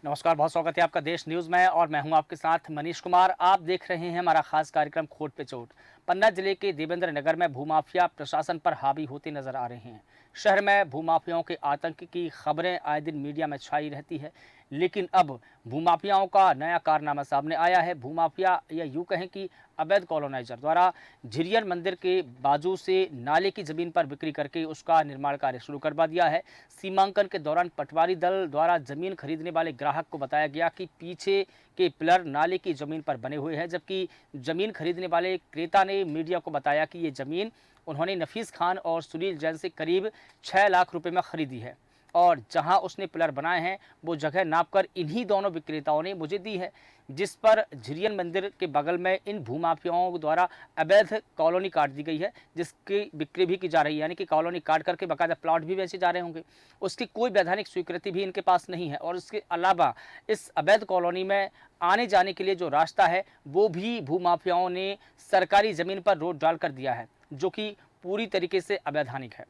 नमस्कार, बहुत स्वागत है आपका देश न्यूज़ में और मैं हूं आपके साथ मनीष कुमार। आप देख रहे हैं हमारा खास कार्यक्रम खोट पे चोट। पन्ना जिले के देवेंद्र नगर में भूमाफिया प्रशासन पर हावी होते नजर आ रहे हैं। शहर में भूमाफियाओं के आतंक की खबरें आए दिन मीडिया में छाई रहती है, लेकिन अब भूमाफियाओं का नया कारनामा सामने आया है। भूमाफिया या यूं कहें कि अवैध कॉलोनाइजर द्वारा झिरियन मंदिर के बाजू से नाले की जमीन पर बिक्री करके उसका निर्माण कार्य शुरू करवा दिया है। सीमांकन के दौरान पटवारी दल द्वारा जमीन खरीदने वाले ग्राहक को बताया गया कि पीछे के पिलर नाले की जमीन पर बने हुए हैं, जबकि जमीन खरीदने वाले क्रेता ने मीडिया को बताया कि ये जमीन उन्होंने नफीस खान और सुनील जैन से करीब 6 लाख रुपए में खरीदी है और जहां उसने पिलर बनाए हैं वो जगह नापकर इन्हीं दोनों विक्रेताओं ने मुझे दी है, जिस पर झिरियन मंदिर के बगल में इन भूमाफियाओं द्वारा अवैध कॉलोनी काट दी गई है, जिसकी बिक्री भी की जा रही है। यानी कि कॉलोनी काट करके बाकायदा प्लॉट भी बेचे जा रहे होंगे। उसकी कोई वैधानिक स्वीकृति भी इनके पास नहीं है और इसके अलावा इस अवैध कॉलोनी में आने जाने के लिए जो रास्ता है वो भी भूमाफियाओं ने सरकारी जमीन पर रोड डालकर दिया है, जो कि पूरी तरीके से अवैधानिक है।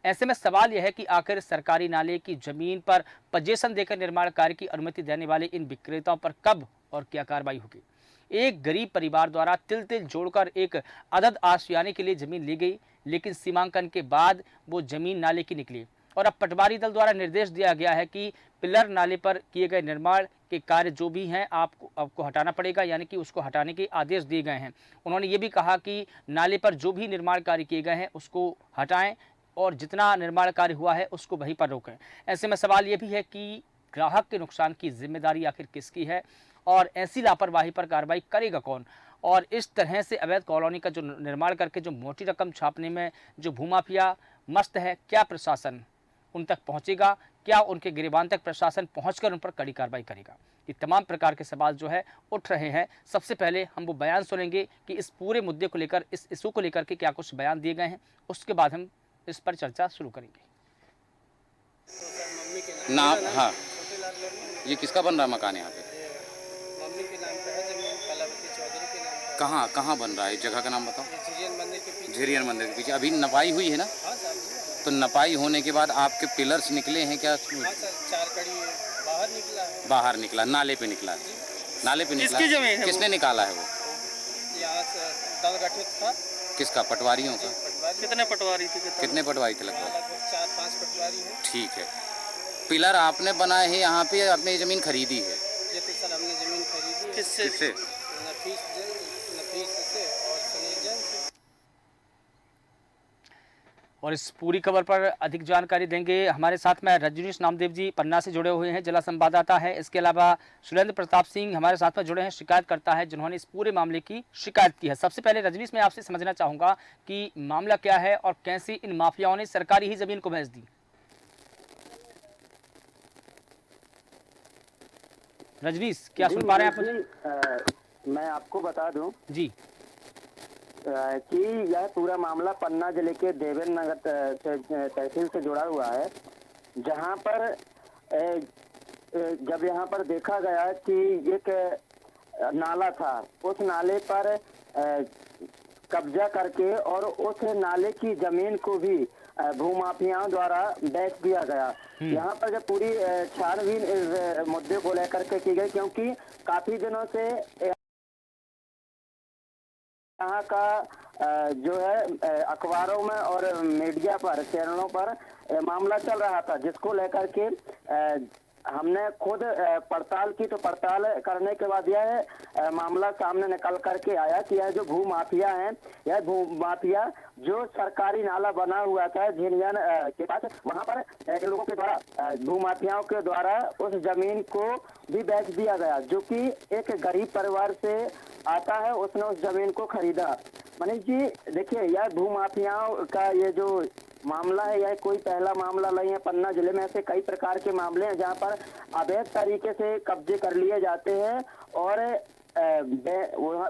ऐसे में सवाल यह है कि आखिर सरकारी नाले की जमीन पर पजेशन देकर निर्माण कार्य की अनुमति देने वाले इन विक्रेताओं पर कब और क्या कार्रवाई होगी। एक गरीब परिवार द्वारा तिल तिल जोड़कर एक अदद आशियाने के लिए जमीन ली गई, लेकिन सीमांकन के बाद वो जमीन नाले की निकली और अब पटवारी दल द्वारा निर्देश दिया गया है कि पिलर नाले पर किए गए निर्माण के कार्य जो भी हैं आपको हटाना पड़ेगा, यानी कि उसको हटाने के आदेश दिए गए हैं। उन्होंने ये भी कहा कि नाले पर जो भी निर्माण कार्य किए गए हैं उसको हटाएं और जितना निर्माण कार्य हुआ है उसको वहीं पर रोकें। ऐसे में सवाल ये भी है कि ग्राहक के नुकसान की जिम्मेदारी आखिर किसकी है और ऐसी लापरवाही पर कार्रवाई करेगा कौन। और इस तरह से अवैध कॉलोनी का जो निर्माण करके जो मोटी रकम छापने में जो भूमाफिया मस्त है, क्या प्रशासन उन तक पहुंचेगा? क्या उनके गिरबान तक प्रशासन पहुंचकर उन पर कड़ी कार्रवाई करेगा? ये तमाम प्रकार के सवाल जो है उठ रहे हैं। सबसे पहले हम वो बयान सुनेंगे कि इस पूरे मुद्दे को लेकर, इस इशू को लेकर के क्या कुछ बयान दिए गए हैं, उसके बाद हम इस पर चर्चा शुरू करेंगे। नाम हाँ, ये किसका बन रहा है मकान यहाँ पे? मम्मी के नाम पे है जमीन, कलावती चौधरी के नाम पे। कहाँ कहाँ बन रहा है? जगह का नाम बताओ। ये झिरियन मंदिर के पीछे। झिरियन मंदिर के पीछे अभी नपाई हुई है ना? हाँ सर। तो नपाई होने के बाद आपके पिलर्स निकले हैं क्या? हाँ सर, 4 कड़ी बाहर निकला है। बाहर निकला, नाले पे निकला है। नाले पे निकला। किसकी जमीन है? किसने निकाला है वो? यहाँ से दल गठित था। किसका? पटवारियों का? पटवारी। कितने पटवारी थे? कितने पटवारी थे लगभग? लगभग 4-5 पटवारी हैं। ठीक है। पिलर आपने बनाए हैं यहाँ पे, आपने ज़मीन खरीदी है? ये तो सर हमने जमीन खरीदी है। किससे? नफीस से और सुनील जैन से। और इस पूरी खबर पर अधिक जानकारी देंगे हमारे साथ में रजनीश नामदेव जी पन्ना से जुड़े हुए हैं, जिला संवाददाता है। इसके अलावा सुरेंद्र प्रताप सिंह हमारे साथ में जुड़े हैं, शिकायतकर्ता है, जिन्होंने इस पूरे मामले की शिकायत की है। सबसे पहले रजनीश, मैं आपसे समझना चाहूँगा कि मामला क्या है और कैसे इन माफियाओं ने सरकारी ही जमीन को बेच दी। रजनीश, क्या सुन पा रहे हैं आप मुझे? मैं आपको बता दूं जी कि यह पूरा मामला पन्ना जिले के देवेंद्र नगर तहसील से जुड़ा हुआ है, जहां पर जब यहां पर देखा गया कि एक नाला था, उस नाले पर कब्जा करके और उस नाले की जमीन को भी भूमाफियाओं द्वारा बेच दिया गया। यहाँ पर जब पूरी छानबीन इस मुद्दे को लेकर के की गई, क्योंकि काफी दिनों से यहाँ का जो है अखबारों में और मीडिया पर, चैनलों पर मामला चल रहा था, जिसको लेकर के हमने खुद पड़ताल की। तो पड़ताल करने के बाद यह मामला सामने निकल करके आया कि यह जो भूमाफिया हैं, यह भूमाफिया जो सरकारी नाला बना हुआ था झिरियन के पास, वहां पर लोगों के द्वारा, भूमाफियाओं के द्वारा उस जमीन को भी बेच दिया गया, जो कि एक गरीब परिवार से आता है, उसने उस जमीन को खरीदा। मनीष जी देखिए, यह भूमाफियाओं का ये जो मामला है, यह कोई पहला मामला नहीं है। पन्ना जिले में ऐसे कई प्रकार के मामले हैं जहां पर अवैध तरीके से कब्जे कर लिए जाते हैं और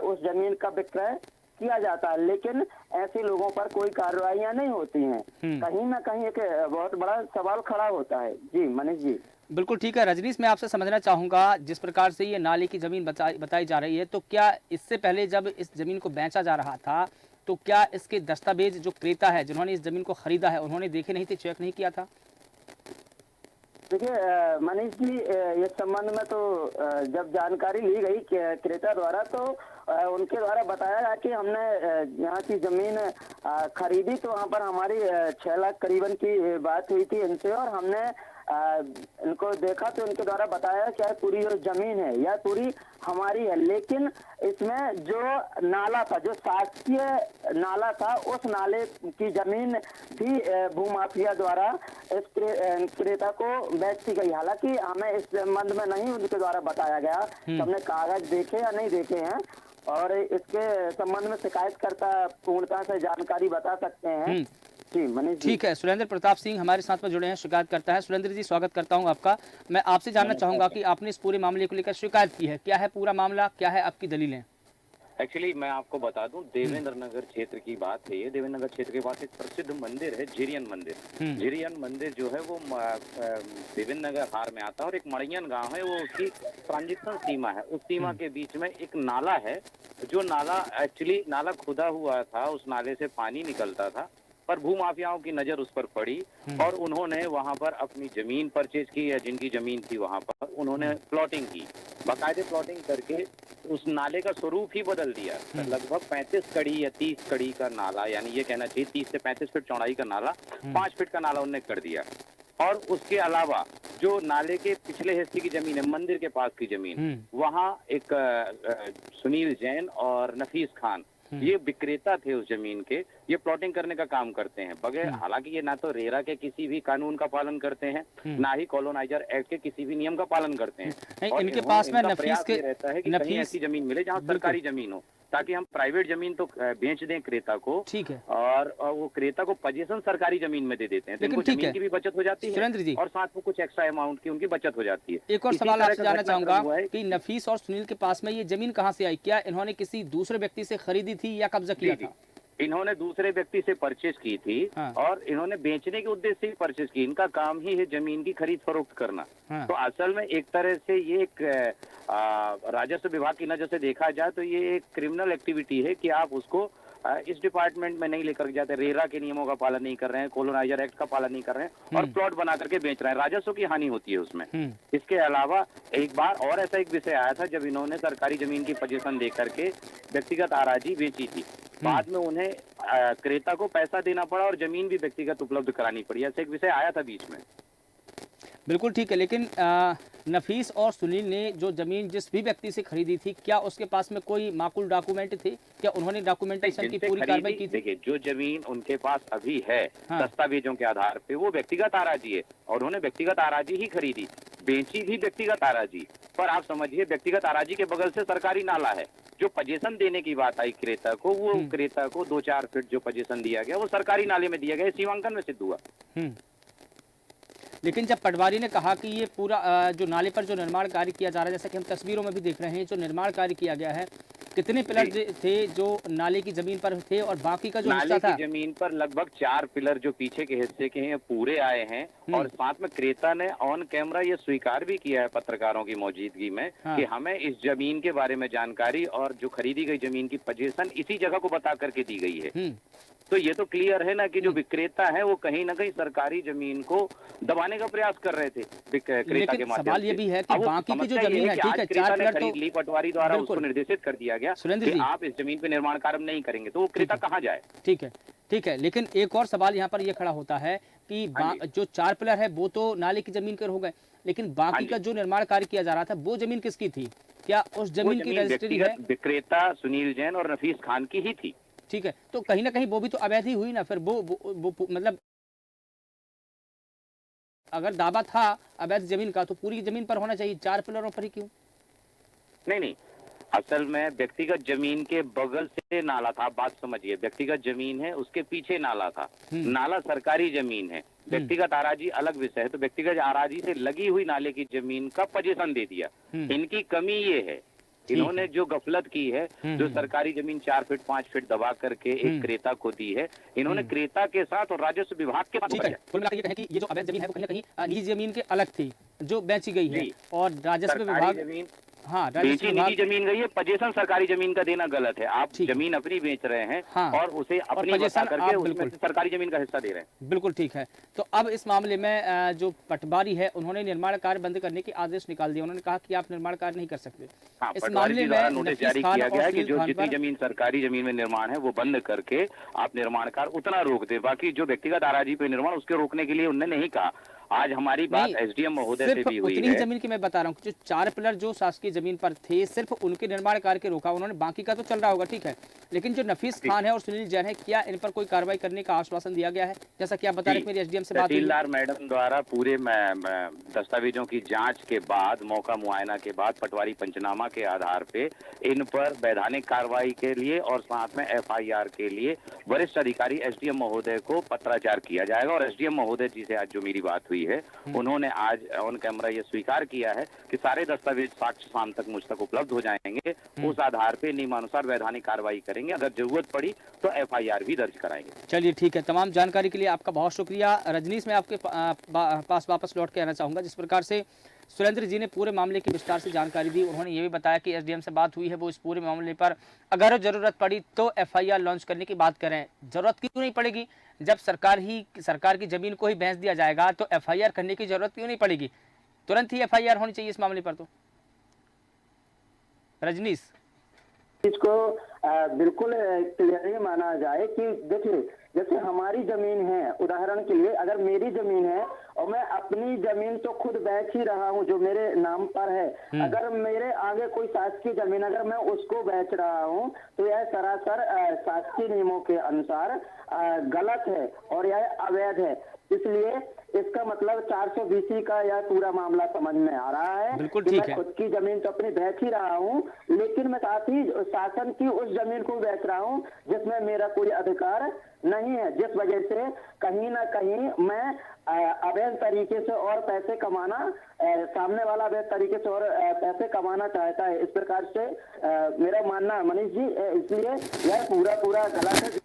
उस जमीन का विक्रय किया जाता है, लेकिन ऐसे लोगों पर कोई कार्रवाइयां नहीं होती हैं। कहीं ना कहीं एक बहुत बड़ा सवाल खड़ा होता है। जी मनीष जी। बिल्कुल ठीक है रजनीश, मैं आपसे समझना चाहूँगा, जिस प्रकार से ये नाले की ज़मीन बताई जा रही है, तो क्या इससे पहले जब इस ज़मीन को बेचा जा रहा था तो क्या इसके दस्तावेज जो क्रेता है, जिन्होंने इस ज़मीन को खरीदा है, उन्होंने देखे नहीं थे, चेक नहीं किया था? देखिए मनीष जी, इस संबंध में तो जब जानकारी ली गई क्रेता द्वारा, तो उनके द्वारा बताया गया कि हमने यहाँ की जमीन खरीदी, तो वहाँ पर हमारी 6 लाख करीबन की बात हुई थी इनसे, और हमने इनको देखा तो इनके द्वारा बताया कि पूरी जो जमीन है यह पूरी हमारी है, लेकिन इसमें जो नाला था, जो शासकीय नाला था, उस नाले की जमीन भी भूमाफिया द्वारा इस क्रेता को बेच दी गई। हालांकि हमें इस संबंध में नहीं उनके द्वारा बताया गया कि हमने कागज देखे या नहीं देखे हैं, और इसके संबंध में शिकायतकर्ता पूर्णतः से जानकारी बता सकते हैं। जी मनीष जी। ठीक है, सुरेंद्र प्रताप सिंह हमारे साथ में जुड़े हैं, शिकायत करता है। सुरेंद्र जी, स्वागत करता हूं आपका। मैं आपसे जानना चाहूंगा कि आपने इस पूरे मामले को लेकर शिकायत की है, क्या है पूरा मामला, क्या है आपकी दलीलें? एक्चुअली मैं आपको बता दूं, देवेंद्र नगर क्षेत्र की बात है ये। देवेंद्र नगर क्षेत्र के पास एक प्रसिद्ध मंदिर है, झिरियन मंदिर। झिरियन मंदिर जो है वो देवेंद्र नगर हार में आता है, और एक मड़ियन गांव है, वो उसकी ट्रांजिशन सीमा है। उस सीमा के बीच में एक नाला है, जो नाला एक्चुअली नाला खुदा हुआ था, उस नाले से पानी निकलता था, पर भूमाफियाओं की नजर उस पर पड़ी और उन्होंने वहां पर अपनी जमीन परचेज की, या जिनकी जमीन थी वहां पर उन्होंने प्लॉटिंग की, बाकायदे प्लॉटिंग करके उस नाले का स्वरूप ही बदल दिया। लगभग 35 कड़ी या 30 कड़ी का नाला, यानी ये कहना चाहिए 30 से 35 फीट चौड़ाई का नाला 5 फीट का नाला उन्होंने कर दिया। और उसके अलावा जो नाले के पिछले हिस्से की जमीन है, मंदिर के पास की जमीन, वहाँ एक सुनील जैन और नफीस खान, ये विक्रेता थे उस जमीन के, ये प्लॉटिंग करने का काम करते हैं बगैर, हालांकि ये ना तो रेरा के किसी भी कानून का पालन करते हैं, ना ही कॉलोनाइजर एक्ट के किसी भी नियम का पालन करते हैं। और इनके पास में इनका नफीस प्रयास के ये रहता है कि कहीं ऐसी जमीन मिले जहाँ सरकारी जमीन हो, ताकि हम प्राइवेट जमीन तो बेच दें क्रेता को, ठीक है, और वो क्रेता को पोजीशन सरकारी जमीन में दे देते हैं, तो इनको जमीन की भी बचत हो जाती है सुरेंद्र जी, और साथ में कुछ एक्स्ट्रा अमाउंट की उनकी बचत हो जाती है। एक और सवाल आपसे जानना चाहूंगा कि नफीस और सुनील के पास में ये जमीन कहाँ से आई? क्या इन्होंने किसी दूसरे व्यक्ति से खरीदी थी या कब्जा किया था? इन्होंने दूसरे व्यक्ति से परचेज की थी, और इन्होंने बेचने के उद्देश्य से ही परचेज की। इनका काम ही है जमीन की खरीद फरोख्त करना। तो असल में एक तरह से ये एक राजस्व विभाग की नजर से देखा जाए तो ये एक क्रिमिनल एक्टिविटी है कि आप उसको इस डिपार्टमेंट में नहीं लेकर जाते, रेरा के नियमों का पालन नहीं कर रहे हैं, कॉलोनाइजर एक्ट का पालन नहीं कर रहे हैं, और प्लॉट बना करके बेच रहे हैं, राजस्व की हानि होती है उसमें। इसके अलावा एक बार और ऐसा एक विषय आया था, जब इन्होंने सरकारी जमीन की पोजीशन दे करके व्यक्तिगत आराजी बेची थी, बाद में उन्हें क्रेता को पैसा देना पड़ा और जमीन भी व्यक्तिगत उपलब्ध करानी पड़ी। ऐसा एक विषय आया था बीच में। बिल्कुल ठीक है, लेकिन नफीस और सुनील ने जो जमीन जिस भी व्यक्ति से खरीदी थी, क्या उसके पास में कोई माकूल डॉक्यूमेंट थे? क्या उन्होंने डॉक्यूमेंटेशन की पूरी कार्रवाई की थी? देखिए, जो जमीन उनके पास अभी है दस्तावेजों के आधार पे, वो व्यक्तिगत आराजी है, और उन्होंने व्यक्तिगत आराजी ही खरीदी, बेची भी व्यक्तिगत आराजी। पर आप समझिए, व्यक्तिगत आराजी के बगल से सरकारी नाला है। जो पोजीशन देने की बात आई क्रेता को, वो क्रेता को 2-4 फीट जो पोजीशन दिया गया वो सरकारी नाले में दिया गया, सीमांकन में सिद्ध हुआ। लेकिन जब पटवारी ने कहा कि ये पूरा जो नाले पर जो निर्माण कार्य किया जा रहा है, जैसा कि हम तस्वीरों में भी देख रहे हैं, जो निर्माण कार्य किया गया है, कितने पिलर थे जो नाले की जमीन पर थे, और बाकी का जो हिस्सा था? नाले की जमीन पर लगभग 4 पिलर जो पीछे के हिस्से के हैं पूरे आए हैं, और साथ में क्रेता ने ऑन कैमरा ये स्वीकार भी किया है पत्रकारों की मौजूदगी में कि हमें इस जमीन के बारे में जानकारी और जो खरीदी गई जमीन की पोजीशन इसी जगह को बता करके दी गई है। तो ये तो क्लियर है ना कि जो विक्रेता है वो कहीं ना कहीं सरकारी जमीन को दबाने का प्रयास कर रहे थे क्रेता के माध्यम से। सवाल ये भी है कि बाकी की जो जमीन है, ठीक है, 4 पिलर खरीद ली, पटवारी द्वारा उसको निर्देशित कर दिया गया कि आप इस जमीन पे निर्माण कार्य नहीं करेंगे, तो वो क्रेता कहाँ जाए? ठीक है, लेकिन एक और सवाल यहाँ पर ये खड़ा होता है कि जो 4 पिलर है वो तो नाले की जमीन के हो गए, लेकिन बाकी का जो निर्माण कार्य किया जा रहा था वो जमीन किसकी थी? क्या उस जमीन की रजिस्ट्री है? विक्रेता सुनील जैन और नफीस खान की ही थी। ठीक है, तो कहीं ना कहीं वो भी तो अवैध ही हुई ना फिर। वो मतलब अगर दावा था अवैध जमीन का, तो पूरी जमीन पर होना चाहिए, 4 पिलरों पर ही क्यों? नहीं, असल में व्यक्तिगत जमीन के बगल से नाला था। बात समझिए, व्यक्तिगत जमीन है, उसके पीछे नाला था, नाला सरकारी जमीन है, व्यक्तिगत आराजी अलग विषय है। तो व्यक्तिगत आराजी से लगी हुई नाले की जमीन का पोजीशन दे दिया। इनकी कमी ये है, इन्होंने जो गफलत की है, जो सरकारी जमीन 4 फीट 5 फीट दबा करके एक क्रेता को दी है, इन्होंने क्रेता के साथ और राजस्व विभाग के साथ। कुल मिलाकर ये कहें कि ये जो अवैध जमीन है वो कहीं ना कहीं निजी जमीन के अलग थी जो बेची गई है, और राजस्व विभाग हाँ, राजस्व बेची विभाग निजी जमीन गई है, पजेशन सरकारी जमीन का देना गलत है। आप ठीक है। जमीन अपनी बेच रहे हैं हाँ, और उसे अपनी बता possession करके आप उसमें बिल्कुल से सरकारी जमीन का हिस्सा दे रहे हैं। बिल्कुल ठीक है। तो अब इस मामले में जो पटवारी है उन्होंने निर्माण कार्य बंद करने के आदेश निकाल दिए। उन्होंने कहा कि आप निर्माण कार्य नहीं कर सकते। हाँ, इस पटवारी मामले जी द्वारा में नोटिस नफीस जारी खान किया और गया है कि सुनील जो खान जितनी पर जमीन सरकारी जमीन में निर्माण है वो बंद करके आप निर्माण कार्य उतना रोक दे, बाकी जो व्यक्तिगत आराजी पे निर्माण उसके रोकने के लिए उन्होंने नहीं कहा। आज हमारी बात नहीं, एसडीएम महोदय से सिर्फ भी हुई उतनी ही है। जमीन की मैं बता रहा हूँ, जो 4 पिलर जो शासकीय जमीन पर थे सिर्फ उनके निर्माण कार्य के रोका उन्होंने, बाकी का तो चल रहा होगा ठीक है। लेकिन जो नफीस खान है और सुनील जैन है, क्या इन पर कोई कार्रवाई करने का आश्वासन दिया गया है? जैसा कि आप बता रहे हैं, मेरी एसडीएम से बात हुई है। तहसीलदार मैडम द्वारा पूरे दस्तावेजों की जांच के बाद, मौका मुआयना के बाद, पटवारी पंचनामा के आधार पे इन पर वैधानिक कार्रवाई के लिए और साथ में एफआईआर के लिए वरिष्ठ अधिकारी एसडीएम महोदय को पत्राचार किया जाएगा। और एसडीएम महोदय जी से आज जो मेरी बात हुई है, उन्होंने आज ऑन कैमरा ये स्वीकार किया है कि सारे दस्तावेज साक्ष्य शाम तक मुझ तक उपलब्ध हो जाएंगे। उस आधार पे नियमानुसार वैधानिक कार्रवाई करेंगे, अगर जरूरत पड़ी तो एफआईआर भी दर्ज कराएंगे। चलिए ठीक है, तमाम जानकारी के लिए आपका बहुत शुक्रिया। रजनीश, मैं आपके पास वापस लौट के आना चाहूँगा। जिस प्रकार से सुरेंद्र जी ने पूरे मामले की विस्तार से जानकारी दी, उन्होंने ये भी बताया कि एसडीएम से बात हुई है, वो इस पूरे मामले पर अगर ज़रूरत पड़ी तो एफआईआर लॉन्च करने की बात करें। ज़रूरत क्यों नहीं पड़ेगी? जब सरकार की ज़मीन को ही बेच दिया जाएगा तो एफआईआर करने की ज़रूरत क्यों नहीं पड़ेगी? तुरंत ही एफआईआर होनी चाहिए इस मामले पर। तो रजनीश, इसको बिल्कुल क्लियर ही माना जाए कि देखिए, जैसे हमारी जमीन है, उदाहरण के लिए अगर मेरी जमीन है और मैं अपनी जमीन तो खुद बेच ही रहा हूँ जो मेरे नाम पर है, अगर मेरे आगे कोई शासकीय जमीन अगर मैं उसको बेच रहा हूँ तो यह सरासर शासकीय नियमों के अनुसार गलत है और यह अवैध है। इसलिए इसका मतलब 420 का यह पूरा मामला समझ में आ रहा है। बिल्कुल कि ठीक मैं है। खुद की जमीन तो अपनी बेच ही रहा हूँ, लेकिन मैं साथ ही शासन की उस जमीन को बेच रहा हूँ जिसमें मेरा कोई अधिकार नहीं है, जिस वजह से कहीं ना कहीं मैं अवैध तरीके से और पैसे कमाना, सामने वाला अवैध तरीके से और पैसे कमाना चाहता है। इस प्रकार से मेरा मानना है मनीष जी, इसलिए यह पूरा गलत है।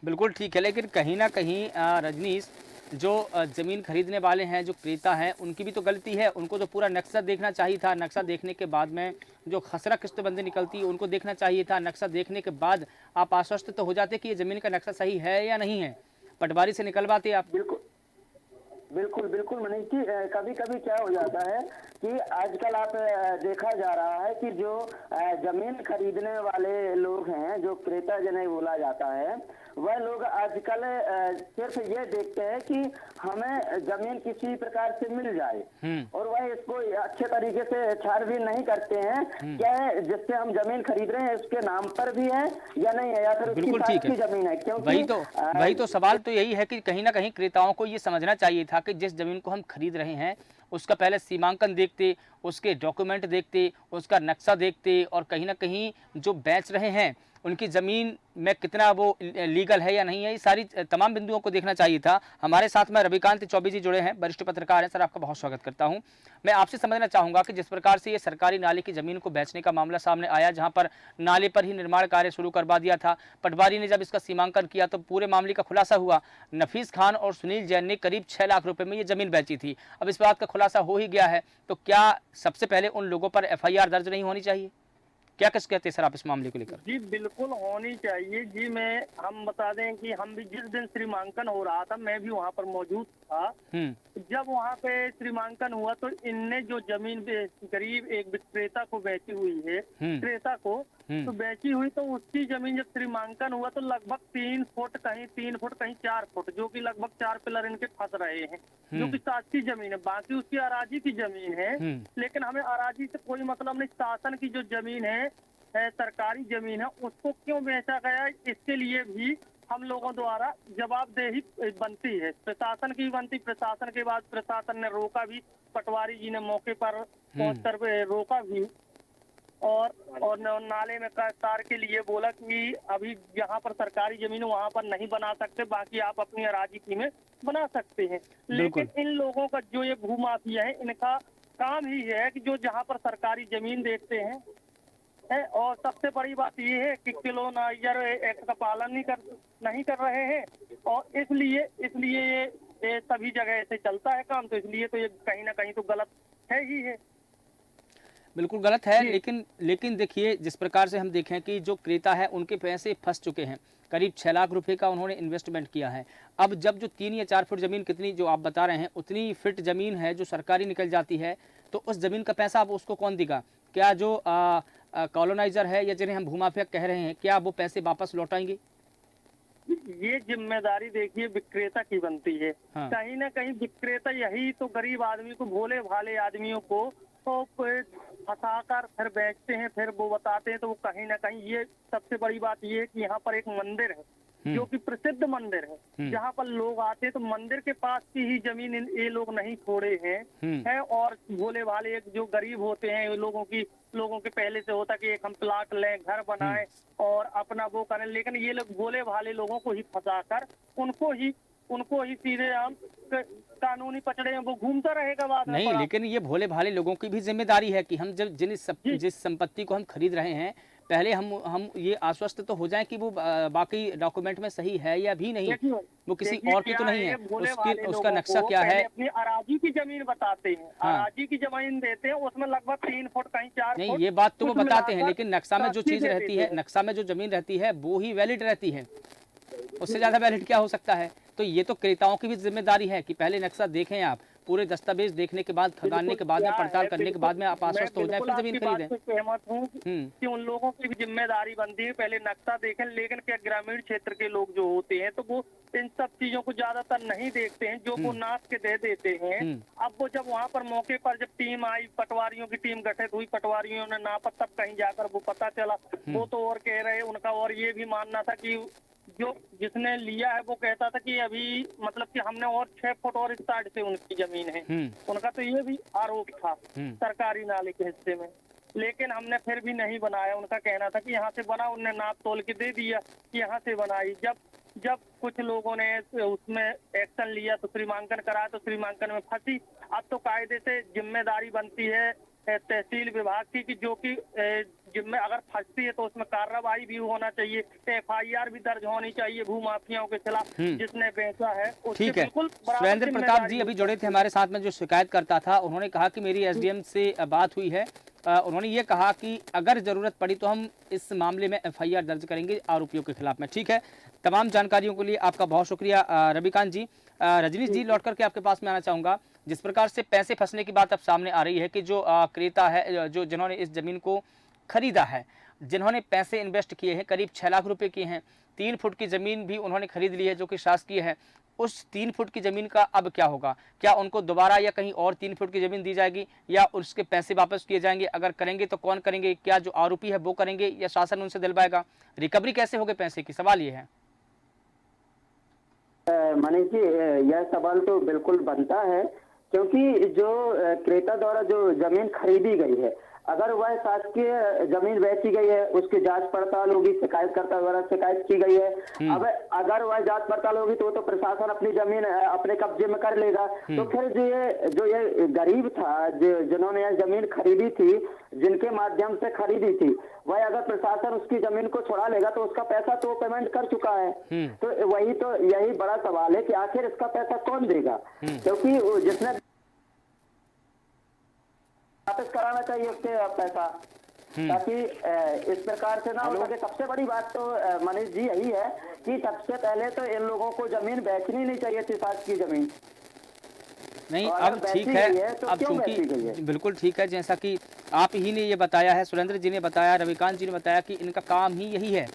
बिल्कुल ठीक है, लेकिन कहीं ना कहीं रजनीश, जो ज़मीन खरीदने वाले हैं, जो क्रेता हैं, उनकी भी तो गलती है। उनको तो पूरा नक्शा देखना चाहिए था। नक्शा देखने के बाद में जो खसरा किस्तबंदी निकलती है उनको देखना चाहिए था। नक्शा देखने के बाद आप आश्वस्त तो हो जाते कि ये ज़मीन का नक्शा सही है या नहीं है, पटवारी से निकलवाते आप। बिल्कुल मनीष जी, कभी कभी क्या हो जाता है कि आजकल आप देखा जा रहा है कि जो जमीन खरीदने वाले लोग हैं, जो क्रेता जिन्हें बोला जाता है, वह लोग आजकल सिर्फ ये देखते हैं कि हमें जमीन किसी प्रकार से मिल जाए और वह इसको अच्छे तरीके से छानबीन नहीं करते हैं क्या है जिससे हम जमीन खरीद रहे हैं उसके नाम पर भी है या नहीं है, या फिर उसकी बिल्कुल ठीक शासकीय है। जमीन है। क्योंकि वही तो सवाल तो यही है कि कहीं ना कहीं क्रेताओं को ये समझना चाहिए था कि जिस जमीन को हम खरीद रहे हैं उसका पहले सीमांकन देखते, उसके डॉक्यूमेंट देखते, उसका नक्शा देखते, और कहीं ना कहीं जो बेच रहे हैं उनकी ज़मीन में कितना वो लीगल है या नहीं है, ये सारी तमाम बिंदुओं को देखना चाहिए था। हमारे साथ में रविकांत चौबे जी जुड़े हैं, वरिष्ठ पत्रकार हैं। सर, आपका बहुत स्वागत करता हूं। मैं आपसे समझना चाहूँगा कि जिस प्रकार से ये सरकारी नाले की ज़मीन को बेचने का मामला सामने आया, जहाँ पर नाले पर ही निर्माण कार्य शुरू करवा दिया था, पटवारी ने जब इसका सीमांकन किया तो पूरे मामले का खुलासा हुआ। नफीस खान और सुनील जैन ने करीब 6 लाख रुपए में ये ज़मीन बेची थी। अब इस बात का खुलासा हो ही गया है, तो क्या सबसे पहले उन लोगों पर एफआईआर दर्ज नहीं होनी चाहिए? क्या कुछ कहते हैं सर आप इस मामले को लेकर? जी बिल्कुल होनी चाहिए जी। हम बता दें कि हम भी जिस दिन श्रीमांकन हो रहा था मैं भी वहाँ पर मौजूद था। जब वहाँ पे श्रीमांकन हुआ तो इनने जो जमीन करीब एक विक्रेता को बेची हुई है, क्रेता को तो बेची हुई, तो उसकी जमीन जब श्रीमांकन हुआ तो लगभग 3 फुट कहीं 3 फुट कहीं 4 फुट, जो कि लगभग 4 पिलर इनके फंस रहे हैं, जो कि शासकीय जमीन है। बाकी उसकी अराजी की जमीन है, लेकिन हमें अराजी से कोई मतलब नहीं। शासन की जो जमीन है, सरकारी जमीन है, उसको क्यों बेचा गया, इसके लिए भी हम लोगों द्वारा जवाबदेही बनती है। प्रशासन की बनती, प्रशासन के बाद प्रशासन ने रोका भी, पटवारी जी ने मौके पर पहुंचकर रोका भी और नाले में तार के लिए बोला कि अभी यहाँ पर सरकारी जमीन वहाँ पर नहीं बना सकते, बाकी आप अपनी अराजी में बना सकते हैं। लेकिन इन लोगों का जो ये भूमाफिया है, इनका काम ही है कि जो जहाँ पर सरकारी जमीन देखते हैं और सबसे बड़ी बात ये है कि किलोनाइजर एक्ट का पालन नहीं कर रहे हैं, और इसलिए ये सभी जगह ऐसे चलता है काम, तो इसलिए तो ये कहीं ना कहीं तो गलत है ही है। बिल्कुल गलत है। जी। लेकिन देखिए, जिस प्रकार से हम देखें कि जो क्रेता है उनके पैसे फंस चुके हैं, करीब 6 लाख रुपए का उन्होंने इन्वेस्टमेंट किया है। अब जब जो 3 या 4 फुट ज़मीन, कितनी जो आप बता रहे हैं उतनी फिट ज़मीन है जो सरकारी निकल जाती है, तो उस ज़मीन का पैसा अब उसको कौन देगा? क्या जो कॉलोनाइज़र है या जिन्हें हम भूमाफिया कह रहे हैं, क्या वो पैसे वापस लौटाएंगे? ये जिम्मेदारी देखिए विक्रेता की बनती है। हाँ। कहीं ना कहीं विक्रेता यही तो गरीब आदमी को, भोले भाले आदमियों को तो फंसाकर फिर बेचते हैं, फिर वो बताते हैं। तो वो कहीं ना कहीं, ये सबसे बड़ी बात ये है कि यहाँ पर एक मंदिर है जो कि प्रसिद्ध मंदिर है, जहाँ पर लोग आते हैं। तो मंदिर के पास की ही जमीन ये लोग नहीं छोड़े हैं और भोले भाले एक जो गरीब होते हैं लोगों के पहले से होता कि एक हम प्लाट लें, घर बनाएं और अपना वो करें, लेकिन ये लोग भोले भाले लोगों को ही फंसाकर उनको ही सीधे हम कानूनी पचड़े में वो घूमता रहेगा बाद में। नहीं, पड़ा। लेकिन ये भोले भाले लोगों की भी जिम्मेदारी है कि हम जब जिस संपत्ति को हम खरीद रहे हैं, पहले हम ये आश्वस्त तो हो जाएं कि वो बाकी डॉक्यूमेंट में सही है या भी नहीं, देखिए, वो किसी देखिए और की तो क्या नहीं है, भोले भाले उसका लोगों नक्शा को क्या पहले है। अपनी अराजी की जमीन बताते हैं। हाँ। अराजी की जमीन देते हैं, उसमें लगभग 3 फुट कहीं 4 नहीं, फुट ये बात तो वो कुछ बताते हैं, मिलाकर लेकिन नक्शा में जो चीज़ दे रहती देते है, हैं। नक्शा में जो ज़मीन रहती है वो ही वैलिड रहती है, उससे ज़्यादा वैलिड क्या हो सकता है? तो ये तो क्रेताओं की भी जिम्मेदारी है कि पहले नक्शा देखें आप, पूरे दस्तावेज देखने के बाद, खदानने के बाद में, पड़ताल करने के बाद में आप आश्वस्त हो जाए, फिर ज़मीन खरीदें। मैं सहमत हूँ कि उन लोगों की भी जिम्मेदारी बनती है पहले नक्शा देखें, लेकिन क्या ग्रामीण क्षेत्र के लोग जो होते हैं तो वो इन सब चीजों को ज्यादातर नहीं देखते हैं, जो वो नाप के दे देते हैं। अब वो जब वहाँ पर मौके पर जब टीम आई, पटवारियों की टीम गठित हुई, पटवारियों ने नापा, तब कहीं जाकर वो पता चला। वो तो और कह रहे, उनका और ये भी मानना था कि जो जिसने लिया है वो कहता था कि अभी मतलब कि हमने और 6 फुट और इस साइड से उनकी जमीन है। उनका तो ये भी आरोप था सरकारी नाले के हिस्से में, लेकिन हमने फिर भी नहीं बनाया। उनका कहना था कि यहाँ से बना, उनने नाप तोल के दे दिया कि यहाँ से बनाई। जब कुछ लोगों ने उसमें एक्शन लिया तो श्रीमांकन कराया, तो श्रीमांकन में फंसी। अब तो कायदे से जिम्मेदारी बनती है तहसील विभाग की जो कि अगर फंसती है तो उसमें कार्रवाई भी होना चाहिए, FIR भी दर्ज होनी चाहिए भूमाफियाओं के खिलाफ जिसने बेचा है। ठीक है, सुरेंद्र प्रताप जी अभी जुड़े थे हमारे साथ में, जो शिकायत करता था, उन्होंने कहा कि मेरी SDM से बात हुई है। उन्होंने ये कहा कि अगर जरूरत पड़ी तो हम इस मामले में FIR दर्ज करेंगे आरोपियों के खिलाफ में। ठीक है, तमाम जानकारियों के लिए आपका बहुत शुक्रिया रविकांत जी। रजनीश जी, लौट करके आपके पास में आना चाहूँगा। जिस प्रकार से पैसे फंसने की बात अब सामने आ रही है कि जो क्रेता है, जो जिन्होंने इस ज़मीन को खरीदा है, जिन्होंने पैसे इन्वेस्ट किए हैं, करीब 6 लाख रुपए किए हैं, 3 फुट की ज़मीन भी उन्होंने खरीद ली है जो कि शासकीय है। उस 3 फुट की ज़मीन का अब क्या होगा? क्या उनको दोबारा या कहीं और 3 फुट की ज़मीन दी जाएगी या उसके पैसे वापस किए जाएंगे? अगर करेंगे तो कौन करेंगे? क्या जो आरोपी है वो करेंगे या शासन उनसे दिलवाएगा? रिकवरी कैसे होगी पैसे की? सवाल ये है। मनीष जी, यह सवाल तो बिल्कुल बनता है, क्योंकि जो क्रेता द्वारा जो जमीन खरीदी गई है, अगर वह शासकीय जमीन बेची गई है, उसकी जांच पड़ताल होगी, शिकायतकर्ता द्वारा शिकायत की गई है। अब अगर वह जांच पड़ताल होगी तो प्रशासन अपनी जमीन अपने कब्जे में कर लेगा। तो फिर जो ये गरीब था, जिन्होंने यह जमीन खरीदी थी, जिनके माध्यम से खरीदी थी, वह अगर प्रशासन उसकी जमीन को छुड़ा लेगा तो उसका पैसा तो पेमेंट कर चुका है। तो यही बड़ा सवाल है कि आखिर इसका पैसा कौन देगा, क्योंकि जिसने वापस कराना चाहिए उसके पैसा, ताकि इस प्रकार से ना हो सके। सबसे बड़ी बात तो मनीष जी यही है कि सबसे पहले तो इन लोगों को जमीन बेचनी नहीं चाहिए थी, शासकीय जमीन। नहीं, अब ठीक है, तो अब चूंकि बिल्कुल ठीक है, जैसा कि आप ही ने ये बताया है, सुरेंद्र जी ने बताया, रविकांत जी ने बताया कि इनका काम ही यही है,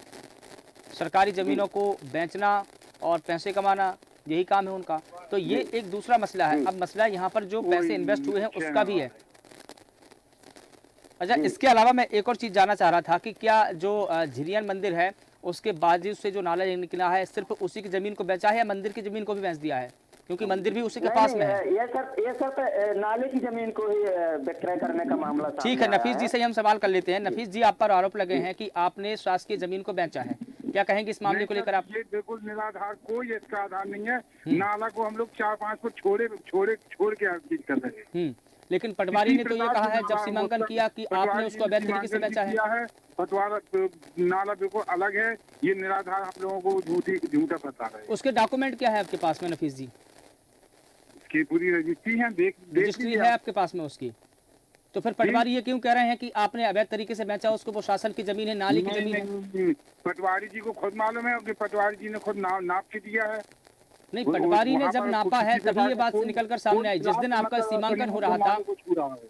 सरकारी ज़मीनों को बेचना और पैसे कमाना, यही काम है उनका। तो ये एक दूसरा मसला है। अब मसला यहाँ पर जो पैसे इन्वेस्ट हुए हैं उसका भी है। अच्छा, इसके अलावा मैं एक और चीज़ जानना चाह रहा था कि क्या जो झिरियन मंदिर है उसके बाजू से जो नाला निकला है, सिर्फ उसी की ज़मीन को बेचा है या मंदिर की ज़मीन को भी बेच दिया है? क्योंकि मंदिर भी उसी के पास में है। ये सर नाले की जमीन को ही विक्रय करने का मामला। ठीक है, नफीस जी से हम सवाल कर लेते हैं। नफीस जी, आप पर आरोप लगे हैं कि आपने शासकीय जमीन को बेचा है, क्या कहेंगे इस मामले को लेकर आप? ये बिल्कुल निराधार, कोई इसका आधार नहीं है। नाला को हम लोग 4-5 को छोड़ के चीज कर रहे हैं। लेकिन पटवारी ने तो ये कहा है जब सीमांकन किया कि आपने उसको अवैध तरीके से बेचा है। पटवारा नाला बिल्कुल अलग है, ये निराधार आप लोगों को झूठा बता रहे हैं। उसके डॉक्यूमेंट क्या है आपके पास में नफीस जी? इसकी पूरी रजिस्ट्री है, रजिस्ट्री है आपके पास में उसकी? तो फिर पटवारी ये क्यों कह रहे हैं कि आपने अवैध तरीके से बेचा, उसको वो शासन की जमीन है, नाली की जमीन है? नहीं, पटवारी जी को खुद मालूम है कि पटवारी जी ने खुद नाप के दिया है। नहीं, पटवारी ने जब नापा है तभी ये बात निकलकर सामने आई। जिस दिन आपका सीमांकन हो रहा था,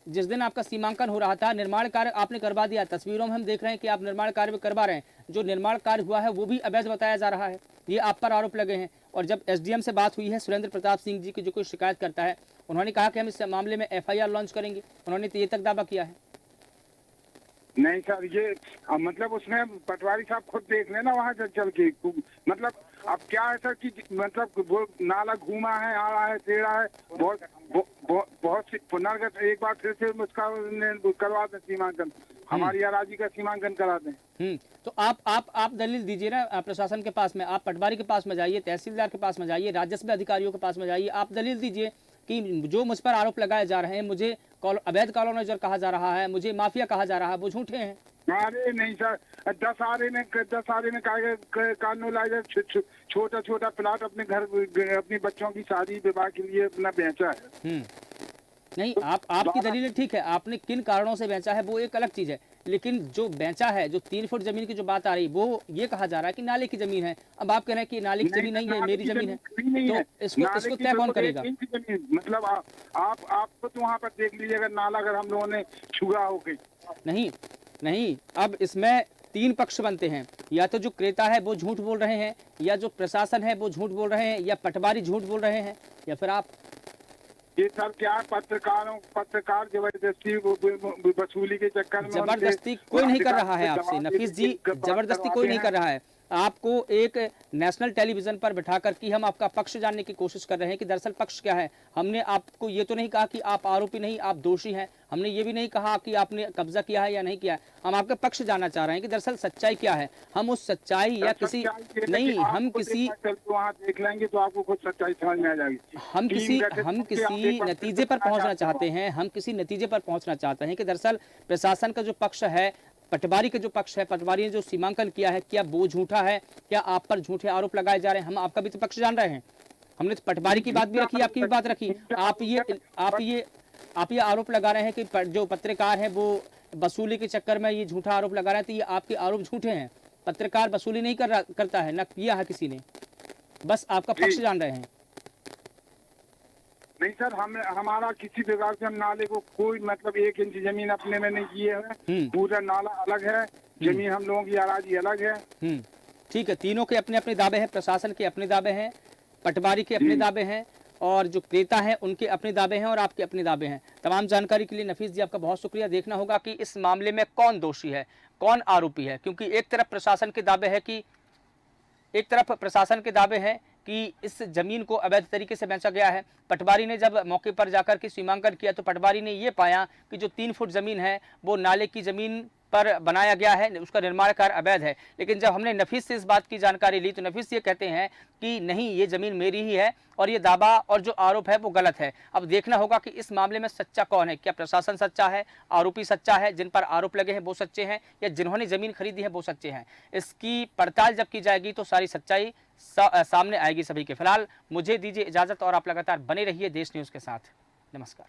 जिस दिन आपका सीमांकन हो रहा था, निर्माण कार्य आपने करवा दिया। तस्वीरों में हम देख रहे हैं कि आप निर्माण कार्य भी करवा रहे हैं। जो निर्माण कार्य हुआ है वो भी अवैध बताया जा रहा है, ये आप पर आरोप लगे हैं। और जब एसडीएम से बात हुई है सुरेंद्र प्रताप सिंह जी की, जो कोई शिकायत करता है, उन्होंने कहा कि हम इस मामले में एफआईआर लॉन्च करेंगे। उन्होंने तो ये तक दावा किया है। नहीं सर, ये मतलब उसमें पटवारी साहब खुद देख लेना वहाँ चल के। मतलब अब क्या है सर कि मतलब वो नाला घूमा है, आ रहा है, टेढ़ा है, बहुत सी पुनर्गत एक बार फिर से उसका करवा दें सीमांकन, हमारी अराजी का सीमांकन करा दें। तो आप दलील दीजिए ना प्रशासन के पास में। आप पटवारी के पास में जाइए, तहसीलदार के पास में जाइए, राजस्व अधिकारियों के पास में जाइए, आप दलील दीजिए कि जो मुझ पर आरोप लगाए जा रहे हैं, मुझे अवैध कॉलोनाइजर कहा जा रहा है, मुझे माफिया कहा जा रहा है, वो झूठे हैं। अरे नहीं सर, 10 आरे ने कॉलोनाइजर छोटा छोटा प्लाट अपने घर, अपनी बच्चों की शादी विवाह के लिए अपना बेचा है। नहीं, आपकी दलीलें ठीक है, आपने किन कारणों से बेचा है वो एक अलग चीज है, लेकिन जो बेचा है, जो 3 फुट जमीन की जो बात आ रही, वो ये कहा जा रहा है कि नाले की जमीन है। अब आप कह रहे हैं कि नाले की जमीन नहीं है, मेरी जमीन है, तो इसको तय कौन करेगा? मतलब आप तो वहाँ पर देख लीजिए, अगर नाला अगर हम लोगों ने छुआ हो गई। नहीं, अब इसमें 3 पक्ष बनते हैं। या तो जो क्रेता है वो झूठ बोल रहे हैं, या जो प्रशासन है वो झूठ बोल रहे हैं, या पटवारी झूठ बोल रहे हैं, या फिर आप। ये सर क्या पत्रकार जबरदस्ती वसूली के चक्कर में, जबरदस्ती कोई नहीं कर रहा है आपसे नफीस जी, जबरदस्ती कोई नहीं कर रहा है। आपको एक नेशनल टेलीविजन पर बिठाकर कि हम आपका पक्ष जानने की कोशिश कर रहे हैं कि दरअसल पक्ष क्या है। हमने आपको ये तो नहीं कहा कि आप आरोपी नहीं, आप दोषी हैं। हमने ये भी नहीं कहा कि आपने कब्जा किया है या नहीं किया है। हम आपका पक्ष जानना चाह रहे हैं कि दरअसल सच्चाई क्या है। हम उस सच्चाई या किसी नहीं, हम किसी वहाँ देख लेंगे तो आपको खुद सच्चाई समझ में आ जाएगी। हम किसी नतीजे पर पहुंचना चाहते हैं। हम किसी नतीजे पर पहुंचना चाहते हैं कि दरअसल प्रशासन का जो पक्ष है, पटवारी का जो पक्ष है, पटवारी ने जो सीमांकन किया है, क्या वो झूठा है, क्या आप पर झूठे आरोप लगाए जा रहे हैं। हम आपका भी तो पक्ष जान रहे हैं। हमने तो पटवारी की बात भी रखी, आपकी भी बात रखी। आप ये आरोप लगा रहे हैं कि जो पत्रकार है वो वसूली के चक्कर में ये झूठा आरोप लगा रहे हैं, तो ये आपके आरोप झूठे हैं। पत्रकार वसूली नहीं करता है, न किया है किसी ने, बस आपका पक्ष जान रहे हैं। नहीं सर, हमारा किसी प्रकार से हम नाले को कोई मतलब 1 इंच जमीन अपने में नहीं किए हैं। पूरा नाला अलग है, जमीन हम लोगों की अराजी अलग है। ठीक है, तीनों के अपने अपने दावे हैं, प्रशासन के अपने दावे हैं, पटवारी के अपने दावे हैं, और जो क्रेता है उनके अपने दावे हैं, और आपके अपने दावे हैं। तमाम जानकारी के लिए नफीस जी आपका बहुत शुक्रिया। देखना होगा कि इस मामले में कौन दोषी है, कौन आरोपी है, क्योंकि एक तरफ प्रशासन के दावे हैं कि इस जमीन को अवैध तरीके से बेचा गया है। पटवारी ने जब मौके पर जाकर के सीमांकन किया तो पटवारी ने ये पाया कि जो 3 फुट जमीन है वो नाले की जमीन पर बनाया गया है, उसका निर्माण कार्य अवैध है। लेकिन जब हमने नफीस से इस बात की जानकारी ली तो नफीस ये कहते हैं कि नहीं, ये जमीन मेरी ही है और ये दावा और जो आरोप है वो गलत है। अब देखना होगा कि इस मामले में सच्चा कौन है, क्या प्रशासन सच्चा है, आरोपी सच्चा है, जिन पर आरोप लगे हैं वो सच्चे हैं, या जिन्होंने जमीन खरीदी है वो सच्चे हैं। इसकी पड़ताल जब की जाएगी तो सारी सच्चाई सामने आएगी सभी के। फिलहाल मुझे दीजिए इजाजत और आप लगातार बने रहिए देश न्यूज़ के साथ। नमस्कार।